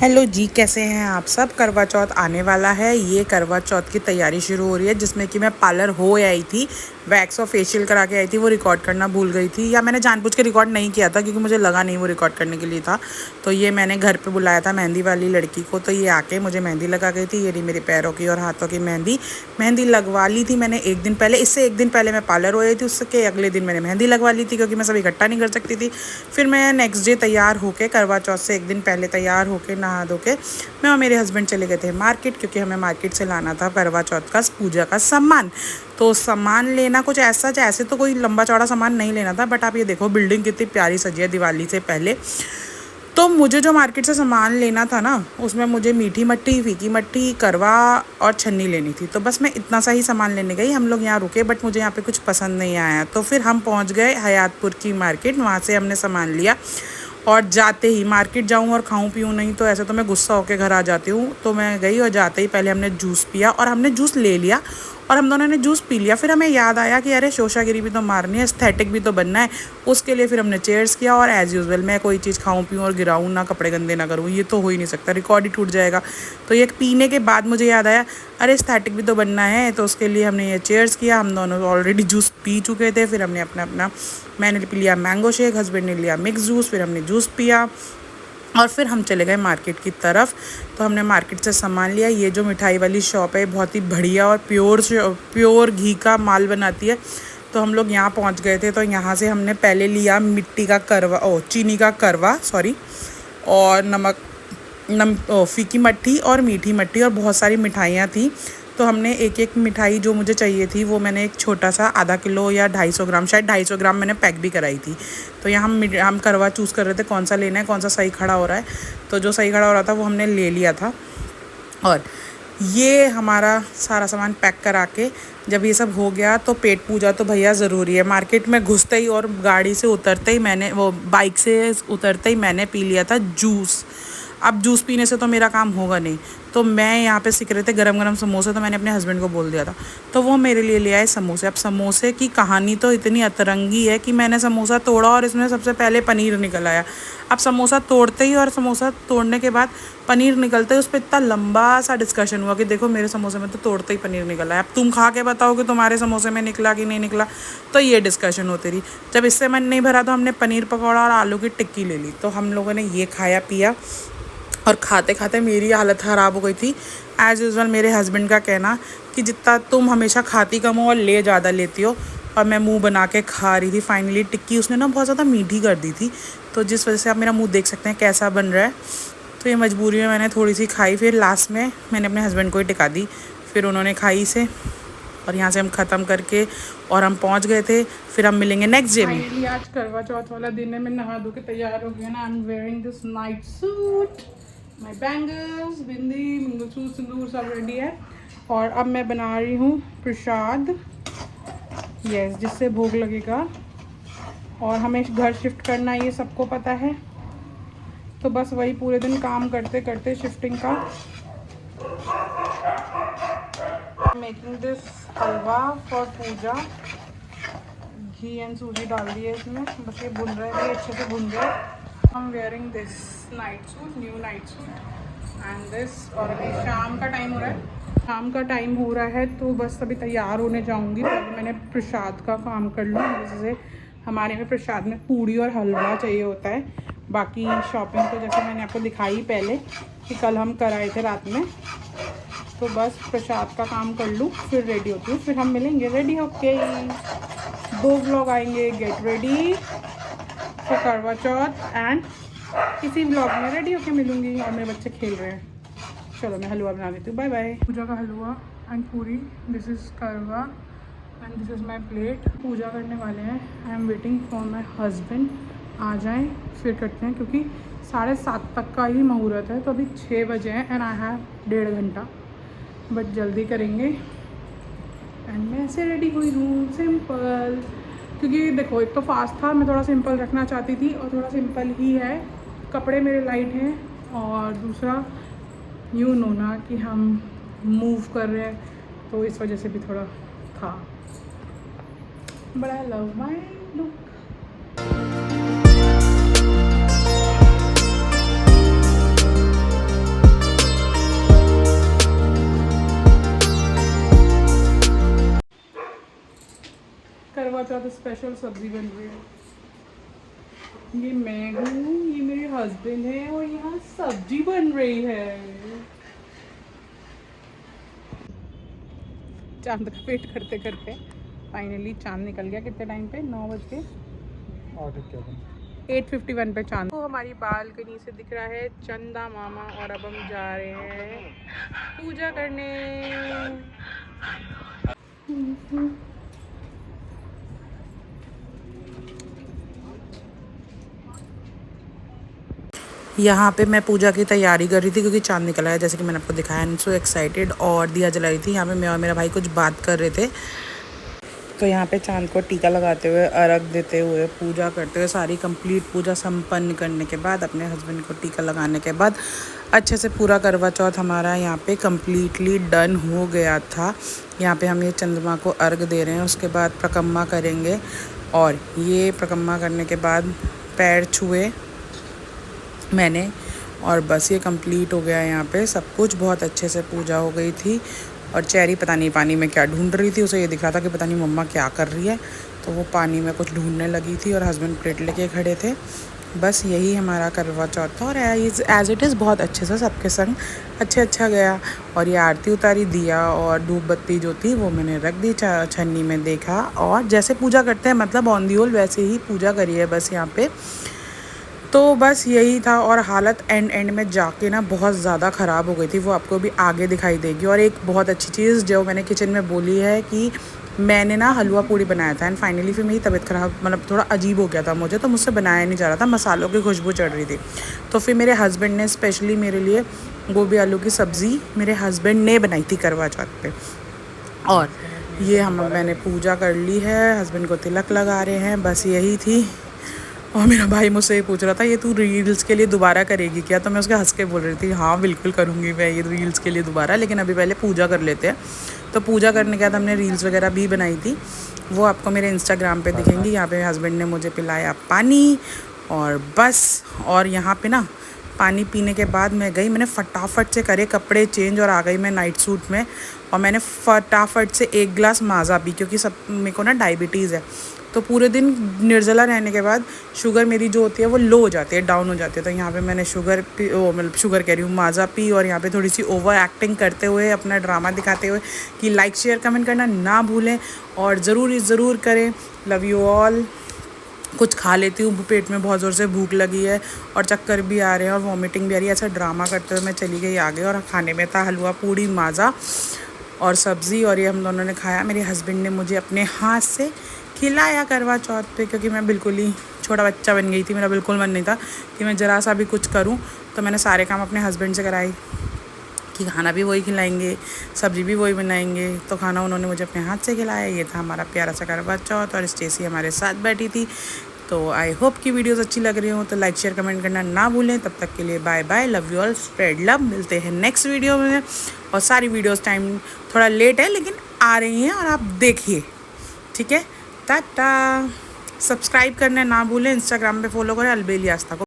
Hello जी, कैसे हैं आप सब। करवा चौथ आने वाला है। ये करवा चौथ की तैयारी शुरू हो रही है, जिसमें कि मैं पार्लर हो आई थी, वैक्स और फेशियल करा के आई थी। वो रिकॉर्ड करना भूल गई थी, या मैंने जानबूझ के रिकॉर्ड नहीं किया था क्योंकि मुझे लगा नहीं वो रिकॉर्ड करने के लिए था। तो ये मैंने घर पे बुलाया था मेहंदी वाली लड़की को, तो ये आके मुझे मेहंदी लगा गई थी। ये रही मेरे पैरों की और हाथों की मेहंदी। मेहंदी लगवा ली थी मैंने एक दिन पहले। इससे एक दिन पहले मैं पार्लर हो आई थी, उसके अगले दिन मैंने मेहंदी लगवा ली थी क्योंकि मैं सब इकट्ठा नहीं कर सकती थी। फिर मैं नेक्स्ट डे तैयार होके, करवा चौथ से एक दिन पहले तैयार होके नहा धो के मैं और मेरे हस्बैंड चले गए थे मार्केट, क्योंकि हमें मार्केट से लाना था करवा चौथ का पूजा का सामान। तो सामान लेना कुछ ऐसा, जैसे तो कोई लंबा चौड़ा सामान नहीं लेना था, बट आप ये देखो बिल्डिंग कितनी प्यारी सजी है दिवाली से पहले। तो मुझे जो मार्केट से सामान लेना था ना, उसमें मुझे मीठी मट्टी, फीकी मट्टी, करवा और छन्नी लेनी थी। तो बस मैं इतना सा ही सामान लेने गई। हम लोग यहाँ रुके, बट मुझे यहाँ पे कुछ पसंद नहीं आया, तो फिर हम पहुँच गए हयातपुर की मार्केट। वहाँ से हमने सामान लिया और जाते ही, मार्केट जाऊँ और खाऊं पीऊँ नहीं तो ऐसे तो मैं गुस्सा होकर घर आ जाती हूँ। तो मैं गई और जाते ही पहले हमने जूस पिया, और हमने जूस ले लिया और हम दोनों ने जूस पी लिया। फिर हमें याद आया कि अरे शोशागिरी भी तो मारनी है, एस्थेटिक भी तो बनना है। उसके लिए फिर हमने चेयर्स किया, और एज़ यूजुअल मैं कोई चीज़ खाऊं पीऊँ और गिराऊँ ना, कपड़े गंदे ना करूँ, ये तो हो ही नहीं सकता, रिकॉर्ड ही टूट जाएगा। तो ये पीने के बाद मुझे याद आया, अरे एस्थेटिक भी तो बनना है, तो उसके लिए हमने ये चेयर्स किया। हम दोनों ऑलरेडी जूस पी चुके थे। फिर हमने अपना अपना, मैंने पी लिया मैंगो शेक, हस्बैंड ने लिया मिक्स जूस, फिर हमने जूस पिया और फिर हम चले गए मार्केट की तरफ। तो हमने मार्केट से सामान लिया। ये जो मिठाई वाली शॉप है बहुत ही बढ़िया और प्योर घी का माल बनाती है। तो हम लोग यहाँ पहुँच गए थे। तो यहाँ से हमने पहले लिया मिट्टी का करवा, चीनी का करवा सॉरी, और फीकी मट्टी और मीठी मट्टी, और बहुत सारी मिठाइयाँ थी। तो हमने एक एक मिठाई जो मुझे चाहिए थी वो मैंने एक छोटा सा आधा किलो या 250 ग्राम, शायद 250 ग्राम मैंने पैक भी कराई थी। तो यहाँ हम करवा चूज़ कर रहे थे कौन सा लेना है, कौन सा सही खड़ा हो रहा है। तो जो सही खड़ा हो रहा था वो हमने ले लिया था। और ये हमारा सारा सामान पैक करा के जब ये सब हो गया, तो पेट पूजा तो भैया ज़रूरी है। मार्केट में घुसते ही और गाड़ी से उतरते ही मैंने, वो बाइक से उतरते ही मैंने पी लिया था जूस। अब जूस पीने से तो मेरा काम होगा नहीं, तो मैं यहाँ पे सीख रहे थे गरम गरम समोसे, तो मैंने अपने हस्बैंड को बोल दिया था, तो वो मेरे लिए ले आए समोसे। अब समोसे की कहानी तो इतनी अतरंगी है कि मैंने समोसा तोड़ा और इसमें सबसे पहले पनीर निकल आया। अब समोसा तोड़ते ही और समोसा तोड़ने के बाद पनीर निकलते ही उस पर इतना लंबा सा डिस्कशन हुआ कि देखो मेरे समोसे में तो तोड़ते ही पनीर निकला है, अब तुम खा के बताओ कि तुम्हारे समोसे में निकला कि नहीं निकला। तो ये डिस्कशन होती रही। जब इससे मन नहीं भरा तो हमने पनीर पकौड़ा और आलू की टिक्की ले ली। तो हम लोगों ने ये खाया पिया, और खाते खाते मेरी हालत ख़राब हो गई थी। एज़ यूजुअल मेरे हस्बैंड का कहना कि जितना तुम हमेशा खाती कम हो और ले ज़्यादा लेती हो, और मैं मुंह बना के खा रही थी। फाइनली टिक्की उसने ना बहुत ज़्यादा मीठी कर दी थी, तो जिस वजह से आप मेरा मुंह देख सकते हैं कैसा बन रहा है। तो ये मजबूरी में मैंने थोड़ी सी खाई, फिर लास्ट में मैंने अपने हस्बैंड को ही टिका दी, फिर उन्होंने खाई इसे, और यहाँ से हम ख़त्म करके और हम पहुँच गए थे। फिर हम मिलेंगे नेक्स्ट डे में। आज करवा चौथ वाला दिन है, मैं नहा धो के तैयार हो गई ना। I am wearing this night suit, my bangles, bindi, mangalsutra, sindoor सब रेडी है। और अब मैं बना रही हूँ प्रसाद, यस, जिससे भोग लगेगा। और हमें घर शिफ्ट करना है, ये सबको पता है। तो बस वही पूरे दिन काम करते करते शिफ्टिंग का। Making this halwa for puja. Ghee and sooji डाल दी है इसमें, बस ये भुन रहा है, ये अच्छे से भुन रहा है। I'm wearing this night suit, new night suit and this, और अभी शाम का टाइम हो रहा है, शाम का टाइम हो रहा है, तो बस अभी तैयार होने जाऊंगी। तो अभी मैंने प्रसाद का काम कर लूँ। जैसे हमारे में प्रसाद में पूड़ी और हलवा चाहिए होता है। बाकी शॉपिंग तो जैसे मैंने आपको दिखाई पहले कि कल हम कराए थे रात में। तो बस प्रसाद का काम कर लूँ, फिर रेडी होती हूँ, फिर हम मिलेंगे रेडी होके। 2 व्लॉग आएंगे, गेट रेडी फॉर करवा चौथ एंड इसी व्लॉग में रेडी होके मिलूंगी। और मेरे बच्चे खेल रहे हैं। चलो मैं हलवा बना देती हूँ, बाय बाय। पूजा का halwa and puri, this is karwa and this is my plate. Puja करने वाले हैं। I am waiting for my husband आ जाएँ फिर करते हैं, क्योंकि 7:30 तक का ही मुहूर्त है। तो अभी 6 बजे हैं एंड आई हैव 1.5 घंटा, बट जल्दी करेंगे। एंड मैं ऐसे रेडी हुई हूँ सिंपल, क्योंकि देखो एक तो फास्ट था, मैं थोड़ा सिंपल रखना चाहती थी, और थोड़ा सिंपल ही है। कपड़े मेरे लाइट हैं, और दूसरा यूँ नो ना कि हम मूव कर रहे हैं, तो इस वजह से भी थोड़ा था। But I love my look. Chauth special सब्जी बन रही है। ये मैं हूँ, ये मेरे हस्बैंड है और यहाँ सब्जी बन रही है। चांद का वेट करते करते फाइनली चांद निकल गया। कितने टाइम पे? 9 बज के 8:51 पे चांद को हमारी बालकनी से दिख रहा है चंदा मामा। और अब हम जा रहे हैं पूजा करने। यहाँ पे मैं पूजा की तैयारी कर रही थी क्योंकि चांद निकला है, जैसे कि मैंने आपको दिखाया। And so excited. और दिया जला रही थी। यहाँ पे मैं और मेरा भाई कुछ बात कर रहे थे। तो यहाँ पे चांद को टीका लगाते हुए, अर्घ देते हुए, पूजा करते हुए, सारी कंप्लीट पूजा संपन्न करने के बाद, अपने हस्बैंड को टीका लगाने के बाद अच्छे से पूरा करवा चौथ हमारा यहाँ पे कम्प्लीटली डन हो गया था। यहाँ पे हम ये चंद्रमा को अर्घ दे रहे हैं। उसके बाद प्रकम्मा करेंगे और ये प्रकम्मा करने के बाद पैर छुए मैंने और बस ये कंप्लीट हो गया। यहाँ पे सब कुछ बहुत अच्छे से पूजा हो गई थी। और चेरी पता नहीं पानी में क्या ढूंढ रही थी, उसे ये दिख रहा था कि पता नहीं मम्मा क्या कर रही है, तो वो पानी में कुछ ढूंढने लगी थी और हस्बैंड प्लेट लेके खड़े थे। बस यही हमारा करवा चौथ था और एज इट इज़ बहुत अच्छे से सबके संग अच्छा गया। और ये आरती उतारी, दिया और धूप बत्ती जो थी वो मैंने रख दी छन्नी में, देखा। और जैसे पूजा करते हैं मतलब ऑन दी होल वैसे ही पूजा करी है बस यहाँ पे। तो बस यही था। और हालत एंड में जाके ना बहुत ज़्यादा ख़राब हो गई थी, वो आपको भी आगे दिखाई देगी। और एक बहुत अच्छी चीज़ जो मैंने किचन में बोली है कि मैंने ना हलवा पूड़ी बनाया था एंड फाइनली फिर मेरी तबीयत ख़राब, मतलब थोड़ा अजीब हो गया था मुझे, तो मुझसे बनाया नहीं जा रहा था, मसालों की खुशबू चढ़ रही थी। तो फिर मेरे हस्बैंड ने स्पेशली मेरे लिए गोभी आलू की सब्ज़ी मेरे हस्बैंड ने बनाई थी करवा चौथ पे। और ये मैंने पूजा कर ली है, हस्बैंड को तिलक लगा रहे हैं, बस यही थी। और मेरा भाई मुझसे ये पूछ रहा था ये तू रील्स के लिए दोबारा करेगी क्या, तो मैं उसके हंस के बोल रही थी हाँ बिल्कुल करूँगी मैं ये रील्स के लिए दोबारा, लेकिन अभी पहले पूजा कर लेते हैं। तो पूजा करने के बाद हमने रील्स वगैरह भी बनाई थी, वो आपको मेरे इंस्टाग्राम पे दिखेंगी। यहाँ पे हस्बैंड ने मुझे पिलाया पानी और बस। और यहाँ पे ना पानी पीने के बाद मैं मैंने फटाफट से करे कपड़े चेंज और आ गई मैं नाइट सूट में। और मैंने फटाफट से 1 गिलास माज़ा पी, क्योंकि सब मेरे को ना डायबिटीज़ है। तो पूरे दिन निर्जला रहने के बाद शुगर मेरी जो होती है वो लो हो जाती है, डाउन हो जाती है। तो यहाँ पे मैंने शुगर कह रही हूँ माज़ा पी। और यहाँ पे थोड़ी सी ओवर एक्टिंग करते हुए, अपना ड्रामा दिखाते हुए कि लाइक शेयर कमेंट करना ना भूलें और ज़रूर करें। Love you all. कुछ खा लेती हूँ, पेट में बहुत ज़ोर से भूख लगी है और चक्कर भी आ रहे हैं और वॉमिटिंग भी आ रही है। ऐसा ड्रामा करते हुए मैं चली गई आगे। और खाने में था हलवा पूड़ी माज़ा और सब्ज़ी, और ये हम दोनों ने खाया। मेरे हस्बैंड ने मुझे अपने हाथ से खिलाया करवा चौथ पे, क्योंकि मैं बिल्कुल ही छोटा बच्चा बन गई थी। मेरा बिल्कुल मन नहीं था कि मैं ज़रा सा भी कुछ करूं। तो मैंने सारे काम अपने हस्बैंड से कराए कि खाना भी वही खिलाएंगे, सब्ज़ी भी वही बनाएंगे। तो खाना उन्होंने मुझे अपने हाथ से खिलाया। ये था हमारा प्यारा सा करवा चौथ और स्टेसी हमारे साथ बैठी थी। तो आई होप कि वीडियोस अच्छी लग रही हो, तो लाइक शेयर कमेंट करना ना भूलें। तब तक के लिए bye bye, love you all, spread love. मिलते हैं नेक्स्ट वीडियो में। और सारी वीडियोस टाइम थोड़ा लेट है लेकिन आ रही हैं और आप देखिए, ठीक है। टाटा। सब्सक्राइब करना ना भूलें, इंस्टाग्राम पे फॉलो करें अलबेली आस्था को।